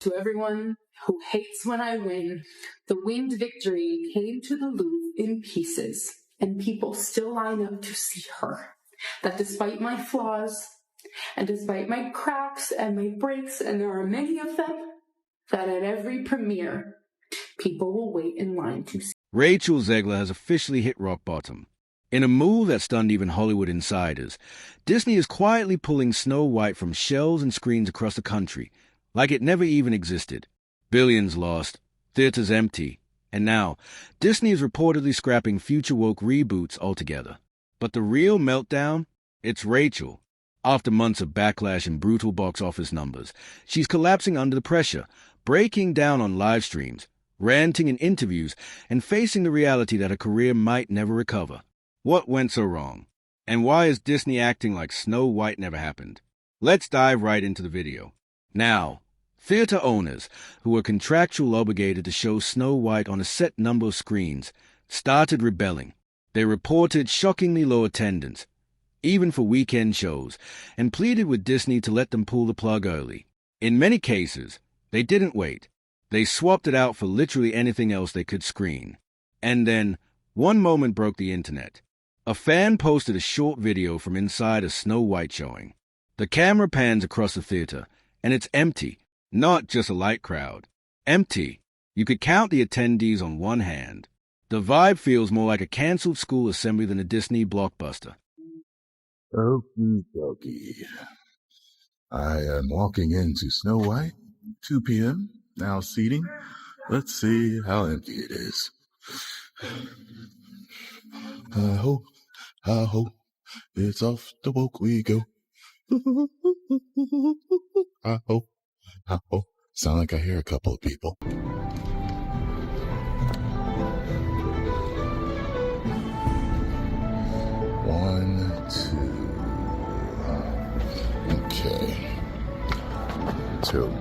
To everyone who hates when I win, the winged victory came to the Louvre in pieces, and people still line up to see her. That despite my flaws, and despite my cracks and my breaks, and there are many of them, that at every premiere, people will wait in line to see. Rachel Zegler has officially hit rock bottom. In a move that stunned even Hollywood insiders, Disney is quietly pulling Snow White from shelves and screens across the country, like it never even existed. Billions lost, theaters empty, and now Disney is reportedly scrapping future woke reboots altogether. But the real meltdown? It's Rachel. After months of backlash and brutal box office numbers, she's collapsing under the pressure, breaking down on live streams, ranting in interviews, and facing the reality that her career might never recover. What went so wrong? And why is Disney acting like Snow White never happened? Let's dive right into the video. Now, theater owners, who were contractually obligated to show Snow White on a set number of screens, started rebelling. They reported shockingly low attendance, even for weekend shows, and pleaded with Disney to let them pull the plug early. In many cases, they didn't wait. They swapped it out for literally anything else they could screen. And then, one moment broke the internet. A fan posted a short video from inside a Snow White showing. The camera pans across the theater, and it's empty. Not just a light crowd. Empty. You could count the attendees on one hand. The vibe feels more like a canceled school assembly than a Disney blockbuster. Okie dokie. I am walking into Snow White, 2 p.m., now seating. Let's see how empty it is. I hope it's off the woke we go. I hope. Sound like I hear a couple of people. One, two. Okay. 2.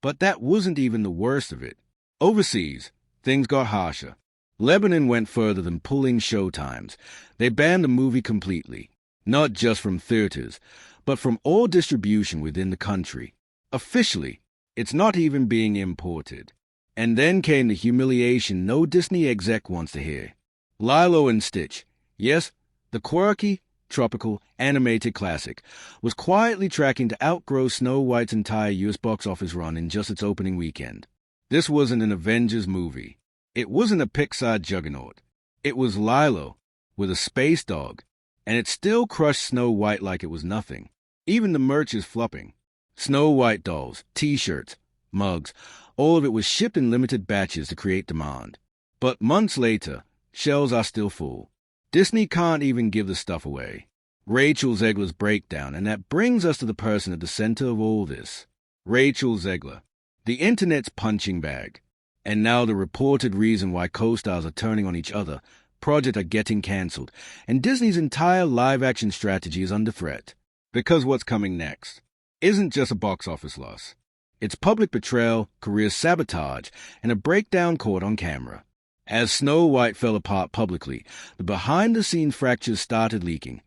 But that wasn't even the worst of it. Overseas, things got harsher. Lebanon went further than pulling showtimes. They banned the movie completely, not just from theaters, but from all distribution within the country. Officially, it's not even being imported. And then came the humiliation no Disney exec wants to hear. Lilo and Stitch, yes, the quirky, tropical, animated classic, was quietly tracking to outgrow Snow White's entire U.S. box office run in just its opening weekend. This wasn't an Avengers movie. It wasn't a Pixar juggernaut. It was Lilo, with a space dog, and it still crushed Snow White like it was nothing. Even the merch is flopping. Snow White dolls, t-shirts, mugs, all of it was shipped in limited batches to create demand. But months later, shelves are still full. Disney can't even give the stuff away. Rachel Zegler's breakdown, and that brings us to the person at the center of all this. Rachel Zegler, the internet's punching bag. And now the reported reason why co-stars are turning on each other, projects are getting cancelled, and Disney's entire live-action strategy is under threat. Because what's coming next isn't just a box office loss. It's public betrayal, career sabotage, and a breakdown caught on camera. As Snow White fell apart publicly, the behind-the-scenes fractures started leaking,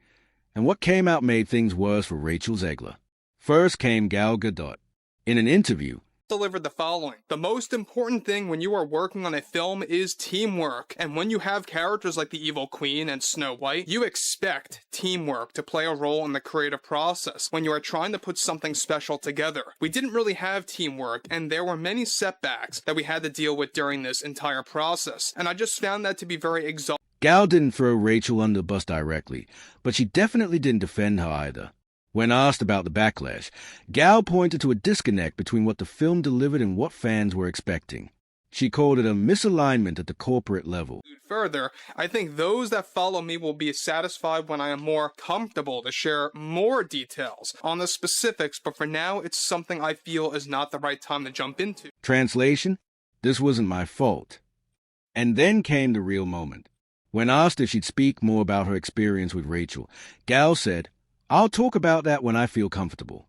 and what came out made things worse for Rachel Zegler. First came Gal Gadot. In an interview, delivered the following. The most important thing when you are working on a film is teamwork. And when you have characters like the Evil Queen and Snow White, you expect teamwork to play a role in the creative process when you are trying to put something special together. We didn't really have teamwork, and there were many setbacks that we had to deal with during this entire process. And I just found that to be very exhausting. Gal didn't throw Rachel under the bus directly, but she definitely didn't defend her either. When asked about the backlash, Gal pointed to a disconnect between what the film delivered and what fans were expecting. She called it a misalignment at the corporate level. Further, I think those that follow me will be satisfied when I am more comfortable to share more details on the specifics, but for now, it's something I feel is not the right time to jump into. Translation: this wasn't my fault. And then came the real moment. When asked if she'd speak more about her experience with Rachel, Gal said, "I'll talk about that when I feel comfortable."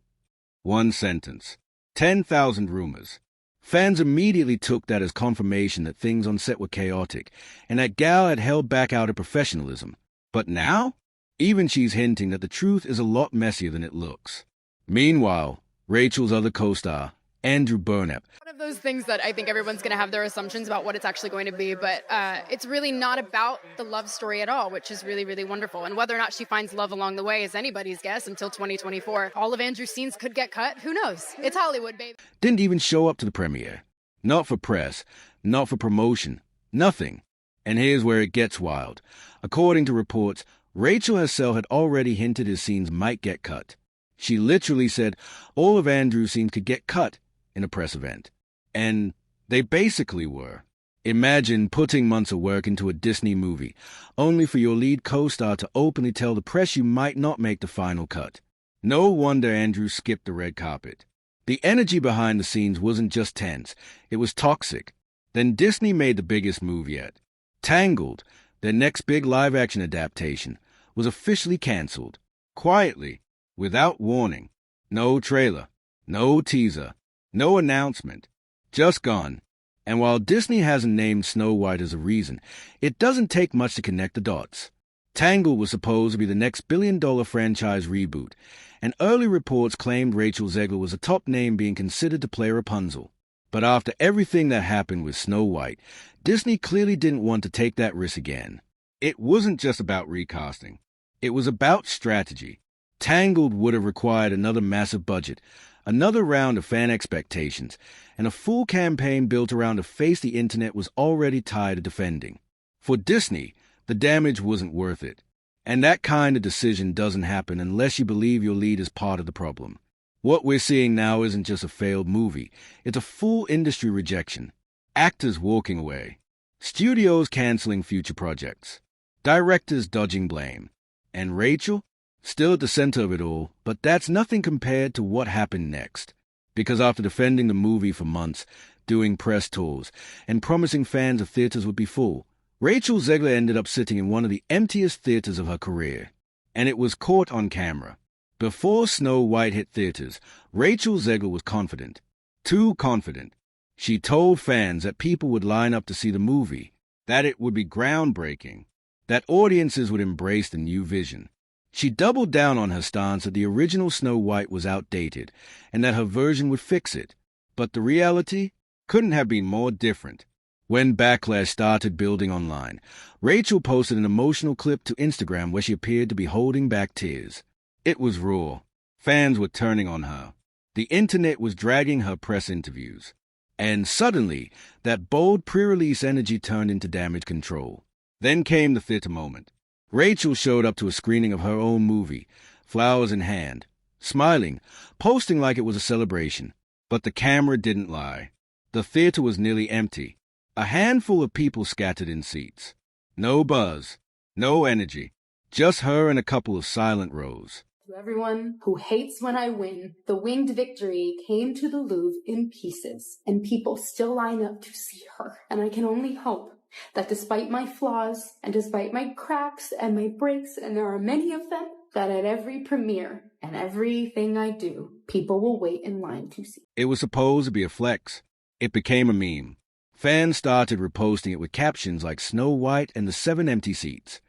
One sentence. 10,000 rumors. Fans immediately took that as confirmation that things on set were chaotic, and that Gal had held back out of professionalism. But now? Even she's hinting that the truth is a lot messier than it looks. Meanwhile, Rachel's other co-star, Andrew Burnap. One of those things that I think everyone's going to have their assumptions about what it's actually going to be, but it's really not about the love story at all, which is really, really wonderful. And whether or not she finds love along the way is anybody's guess until 2024. All of Andrew's scenes could get cut. Who knows? It's Hollywood, babe. Didn't even show up to the premiere. Not for press, not for promotion, nothing. And here's where it gets wild. According to reports, Rachel herself had already hinted his scenes might get cut. She literally said all of Andrew's scenes could get cut in a press event. And they basically were. Imagine putting months of work into a Disney movie, only for your lead co-star to openly tell the press you might not make the final cut. No wonder Andrew skipped the red carpet. The energy behind the scenes wasn't just tense, it was toxic. Then Disney made the biggest move yet. Tangled, their next big live-action adaptation, was officially canceled. Quietly, without warning. No trailer, no teaser, no announcement. Just gone. And while Disney hasn't named Snow White as a reason, it doesn't take much to connect the dots. Tangled was supposed to be the next billion-dollar franchise reboot, and early reports claimed Rachel Zegler was a top name being considered to play Rapunzel. But after everything that happened with Snow White, Disney clearly didn't want to take that risk again. It wasn't just about recasting. It was about strategy. Tangled would have required another massive budget, another round of fan expectations, and a full campaign built around a face the internet was already tired of defending. For Disney, the damage wasn't worth it. And that kind of decision doesn't happen unless you believe your lead is part of the problem. What we're seeing now isn't just a failed movie. It's a full industry rejection. Actors walking away. Studios canceling future projects. Directors dodging blame. And Rachel? Still at the center of it all, but that's nothing compared to what happened next. Because after defending the movie for months, doing press tours, and promising fans the theaters would be full, Rachel Zegler ended up sitting in one of the emptiest theaters of her career. And it was caught on camera. Before Snow White hit theaters, Rachel Zegler was confident. Too confident. She told fans that people would line up to see the movie, that it would be groundbreaking, that audiences would embrace the new vision. She doubled down on her stance that the original Snow White was outdated and that her version would fix it. But the reality couldn't have been more different. When backlash started building online, Rachel posted an emotional clip to Instagram where she appeared to be holding back tears. It was raw. Fans were turning on her. The internet was dragging her press interviews. And suddenly, that bold pre-release energy turned into damage control. Then came the theater moment. Rachel showed up to a screening of her own movie, flowers in hand, smiling, posting like it was a celebration. But the camera didn't lie. The theater was nearly empty. A handful of people scattered in seats. No buzz, no energy, just her and a couple of silent rows. To everyone who hates when I win, the winged victory came to the Louvre in pieces, and people still line up to see her. And I can only hope that despite my flaws, and despite my cracks and my breaks, and there are many of them, that at every premiere and everything I do, people will wait in line to see. It was supposed to be a flex. It became a meme. Fans started reposting it with captions like Snow White and the 7 empty seats.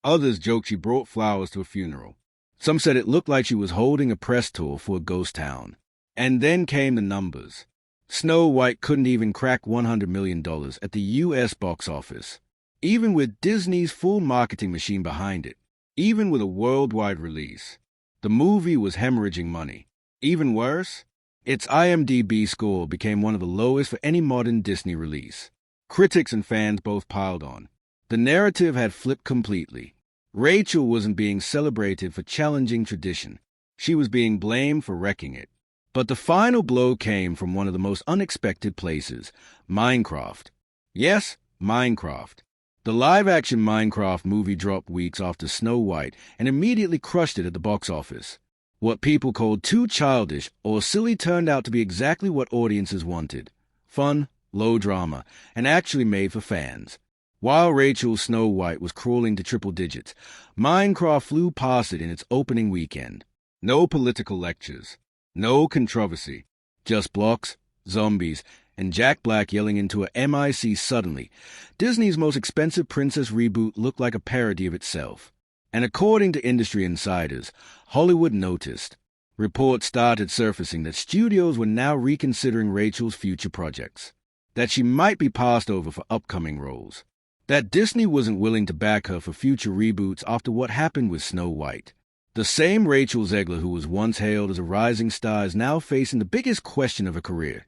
Others joked she brought flowers to a funeral. Some said it looked like she was holding a press tour for a ghost town. And then came the numbers. Snow White couldn't even crack $100 million at the U.S. box office. Even with Disney's full marketing machine behind it, even with a worldwide release, the movie was hemorrhaging money. Even worse, its IMDb score became one of the lowest for any modern Disney release. Critics and fans both piled on. The narrative had flipped completely. Rachel wasn't being celebrated for challenging tradition. She was being blamed for wrecking it. But the final blow came from one of the most unexpected places, Minecraft. Yes, Minecraft. The live-action Minecraft movie dropped weeks after Snow White and immediately crushed it at the box office. What people called too childish or silly turned out to be exactly what audiences wanted. Fun, low drama, and actually made for fans. While Rachel's Snow White was crawling to triple digits, Minecraft flew past it in its opening weekend. No political lectures. No controversy. Just blocks, zombies, and Jack Black yelling into a MIC suddenly. Disney's most expensive princess reboot looked like a parody of itself. And according to industry insiders, Hollywood noticed. Reports started surfacing that studios were now reconsidering Rachel's future projects, that she might be passed over for upcoming roles, that Disney wasn't willing to back her for future reboots after what happened with Snow White. The same Rachel Zegler who was once hailed as a rising star is now facing the biggest question of her career.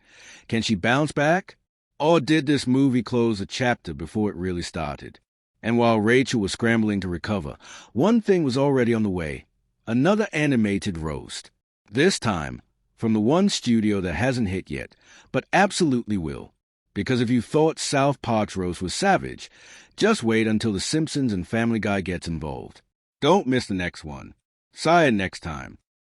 Can she bounce back? Or did this movie close a chapter before it really started? And while Rachel was scrambling to recover, one thing was already on the way: another animated roast. This time, from the one studio that hasn't hit yet, but absolutely will. Because if you thought South Park's roast was savage, just wait until The Simpsons and Family Guy gets involved. Don't miss the next one. See you next time.